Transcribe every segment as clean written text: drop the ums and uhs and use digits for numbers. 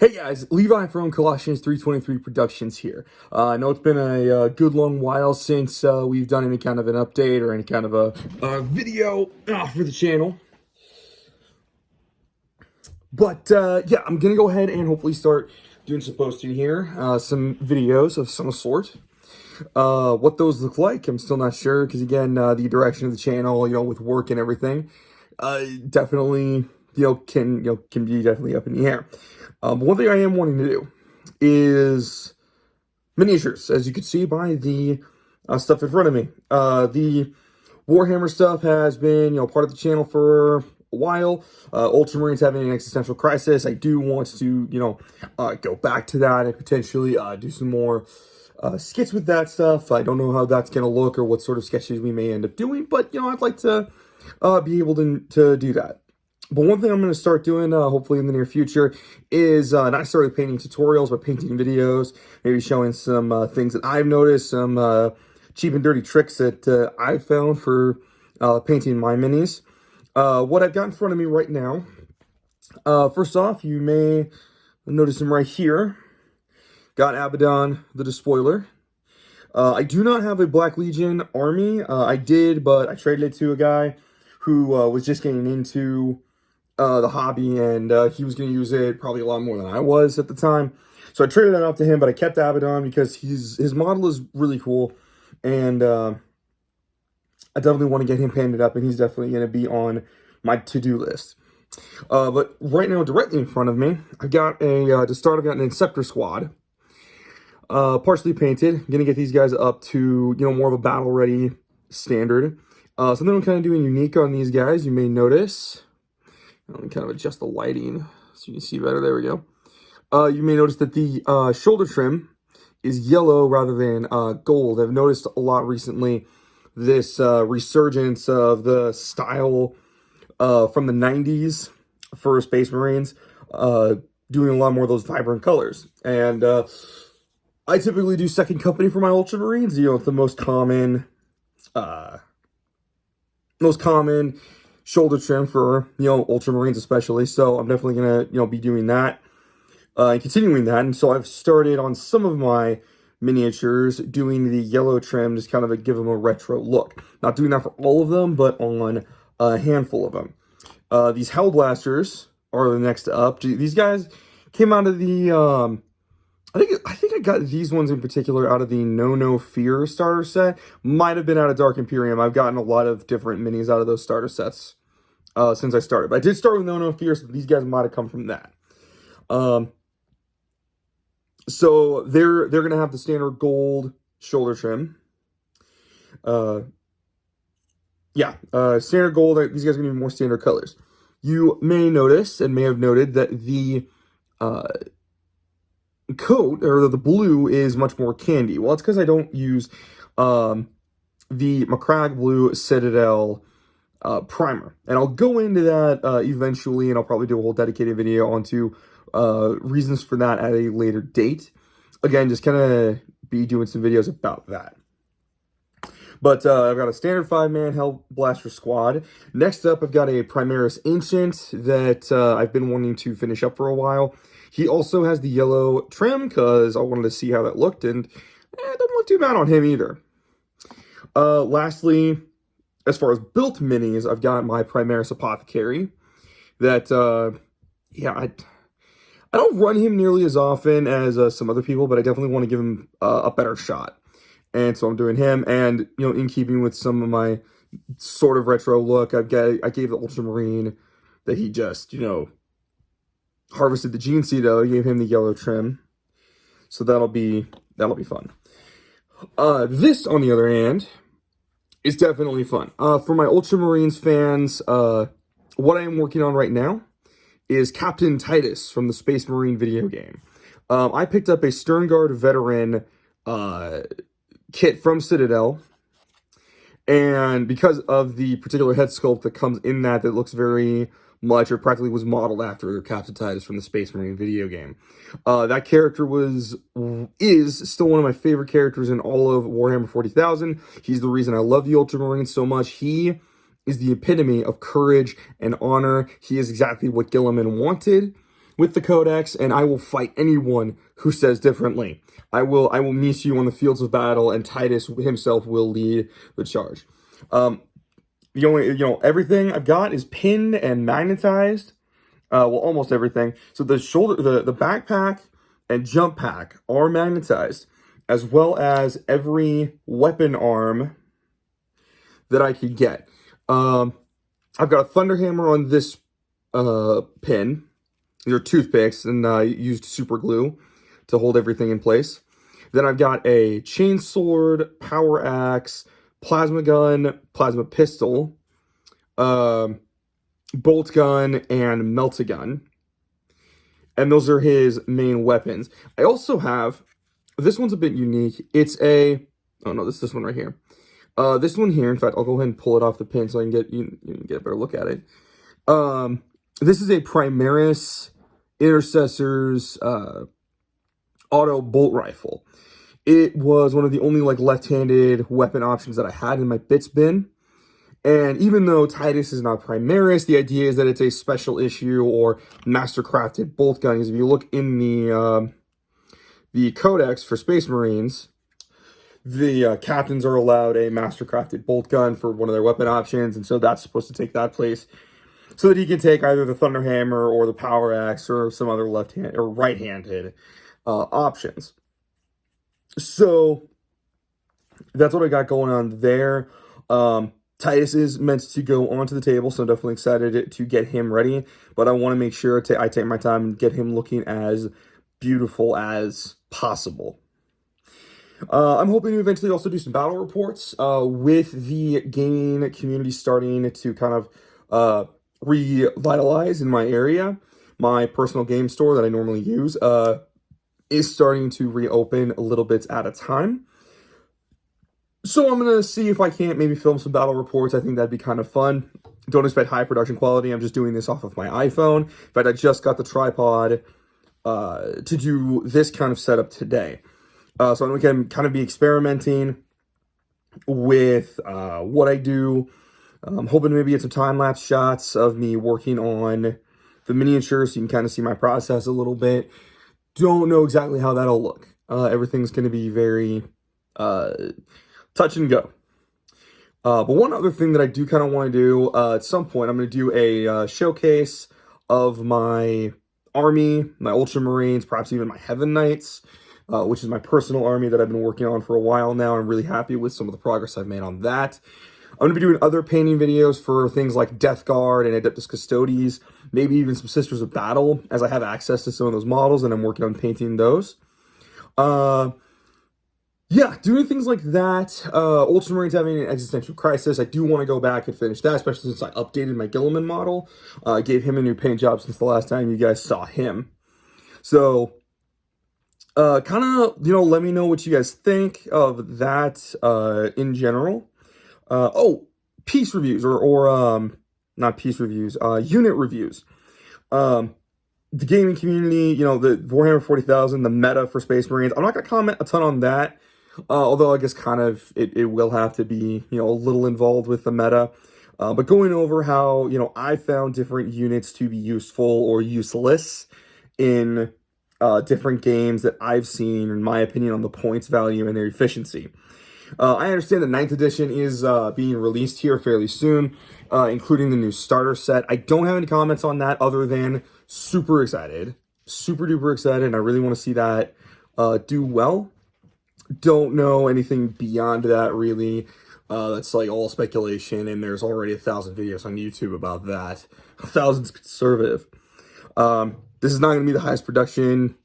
Hey guys, Levi from Colossians 323 Productions here. I know it's been a good long while since we've done any kind of an update or any kind of a video for the channel. But yeah, I'm going to go ahead and hopefully start doing some posting here, some videos of some sort. What those look like, I'm still not sure because again, the direction of the channel, with work and everything, definitely, can be definitely up in the air. But one thing I am wanting to do is miniatures, as you can see by the stuff in front of me. The Warhammer stuff has been, part of the channel for a while. Ultramarines having an existential crisis. I do want to, go back to that and potentially do some more skits with that stuff. I don't know how that's going to look or what sort of sketches we may end up doing, but, I'd like to be able to do that. But one thing I'm going to start doing, hopefully in the near future, is not necessarily painting tutorials, but painting videos, maybe showing some things that I've noticed, some cheap and dirty tricks that I've found for painting my minis. What I've got in front of me right now, first off, you may notice him right here. Got Abaddon, the Despoiler. I do not have a Black Legion army. I did, but I traded it to a guy who was just getting into the hobby, and he was going to use it probably a lot more than I was at the time. So I traded that off to him, but I kept Abaddon because his model is really cool, and I definitely want to get him painted up, and he's definitely going to be on my to-do list. But right now, directly in front of me, I've got to start, I've got an Inceptor squad, partially painted. I'm going to get these guys up to, more of a battle-ready standard. Something I'm kind of doing unique on these guys, you may notice. Let me kind of adjust the lighting so you can see better. There we go. You may notice that the shoulder trim is yellow rather than gold. I've noticed a lot recently this resurgence of the style from the 90s for Space Marines, doing a lot more of those vibrant colors. And I typically do second company for my Ultramarines, the most common shoulder trim for, Ultramarines especially. So I'm definitely going to, be doing that and continuing that. And so I've started on some of my miniatures doing the yellow trim, just kind of give them a retro look. Not doing that for all of them, but on a handful of them. These Hellblasters are the next up. These guys came out of the, I think I got these ones in particular out of the No Fear starter set. Might have been out of Dark Imperium. I've gotten a lot of different minis out of those starter sets since I started. But I did start with No Fear, so these guys might have come from that. So they're gonna have the standard gold shoulder trim. Standard gold. These guys are gonna be more standard colors. You may notice and may have noted that the coat, or the blue, is much more candy. Well, it's because I don't use the Macragge Blue Citadel primer, and I'll go into that eventually, and I'll probably do a whole dedicated video onto reasons for that at a later date. Again, just kind of be doing some videos about that. But I've got a standard 5-man Hellblaster squad. Next up, I've got a Primaris Ancient that I've been wanting to finish up for a while. He also has the yellow trim because I wanted to see how that looked, and it doesn't look too bad on him either. Lastly, as far as built minis, I've got my Primaris Apothecary that, I don't run him nearly as often as some other people, but I definitely want to give him a better shot. And so I'm doing him, and, in keeping with some of my sort of retro look, I gave the Ultramarine that he just, harvested the gene seed out. I gave him the yellow trim. So that'll be fun. This, on the other hand, is definitely fun. For my Ultramarines fans, what I am working on right now is Captain Titus from the Space Marine video game. I picked up a Sternguard veteran kit from Citadel, and because of the particular head sculpt that comes in that looks very much, or practically was modeled after Captain Titus from the Space Marine video game. That character is still one of my favorite characters in all of Warhammer 40,000. He's the reason I love the Ultramarines so much. He is the epitome of courage and honor. He is exactly what Guilliman wanted. with the Codex, and I will fight anyone who says differently. I will meet you on the fields of battle, and Titus himself will lead the charge. The only, everything I've got is pinned and magnetized. Well, almost everything. So the backpack and jump pack are magnetized, as well as every weapon arm that I could get. I've got a thunder hammer on this pin. These are toothpicks, and I used super glue to hold everything in place. Then I've got a chainsword, power axe, plasma gun, plasma pistol, bolt gun, and melt-a-gun. And those are his main weapons. I also have, this one's a bit unique. It's a, oh no, this one right here. This one here, in fact, I'll go ahead and pull it off the pin so I can get you can get a better look at it. This is a Primaris Intercessors auto bolt rifle. It was one of the only left-handed weapon options that I had in my bits bin. And even though Titus is not Primaris, the idea is that it's a special issue or master-crafted bolt gun. Because if you look in the Codex for Space Marines, the captains are allowed a master-crafted bolt gun for one of their weapon options, and so that's supposed to take that place, so that he can take either the Thunder Hammer or the Power Axe or some other left-handed or right-handed options. So that's what I got going on there. Titus is meant to go onto the table, so I'm definitely excited to get him ready. But I want to make sure I take my time and get him looking as beautiful as possible. I'm hoping to eventually also do some battle reports with the gaming community starting to kind of revitalize in my area. My personal game store that I normally use is starting to reopen a little bit at a time. So I'm going to see if I can't maybe film some battle reports. I think that'd be kind of fun. Don't expect high production quality. I'm just doing this off of my iPhone. In fact, I just got the tripod to do this kind of setup today. So I'm going to kind of be experimenting with what I do. I'm hoping to maybe get some time-lapse shots of me working on the miniature so you can kind of see my process a little bit. Don't know exactly how that'll look. Everything's going to be very touch and go. But one other thing that I do kind of want to do at some point, I'm going to do a showcase of my army, my Ultramarines, perhaps even my Heaven Knights, which is my personal army that I've been working on for a while now. I'm really happy with some of the progress I've made on that. I'm going to be doing other painting videos for things like Death Guard and Adeptus Custodes, maybe even some Sisters of Battle, as I have access to some of those models, and I'm working on painting those. Yeah, doing things like that. Ultramarines having an existential crisis. I do want to go back and finish that, especially since I updated my Gilliman model. Gave him a new paint job since the last time you guys saw him. So, kind of, let me know what you guys think of that in general. Piece reviews or not piece reviews, unit reviews. The gaming community, the Warhammer 40,000, the meta for Space Marines. I'm not going to comment a ton on that. Although I guess kind of it will have to be, a little involved with the meta. But going over how, I found different units to be useful or useless in different games that I've seen, in my opinion, on the points value and their efficiency. I understand the 9th edition is being released here fairly soon, including the new starter set. I don't have any comments on that other than super excited. Super duper excited, and I really want to see that do well. Don't know anything beyond that, really. That's all speculation, and there's already 1,000 videos on YouTube about that. 1,000's conservative. This is not going to be the highest production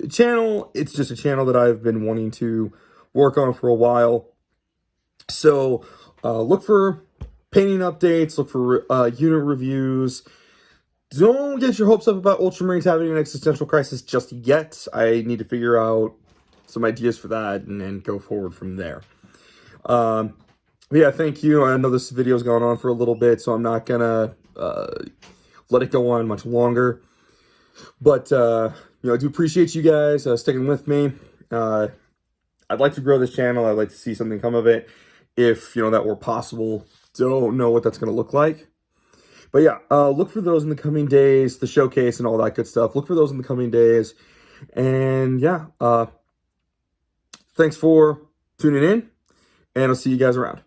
channel. It's just a channel that I've been wanting to work on for a while. So look for painting updates, look for unit reviews. Don't get your hopes up about Ultramarines having an existential crisis just yet. I need to figure out some ideas for that and then go forward from there. Yeah, thank you. I know this video's gone on for a little bit, so I'm not gonna let it go on much longer. But I do appreciate you guys sticking with me. I'd like to grow this channel. I'd like to see something come of it. If that were possible, don't know what that's going to look like. But yeah, look for those in the coming days, the showcase and all that good stuff. Look for those in the coming days. And yeah, thanks for tuning in, and I'll see you guys around.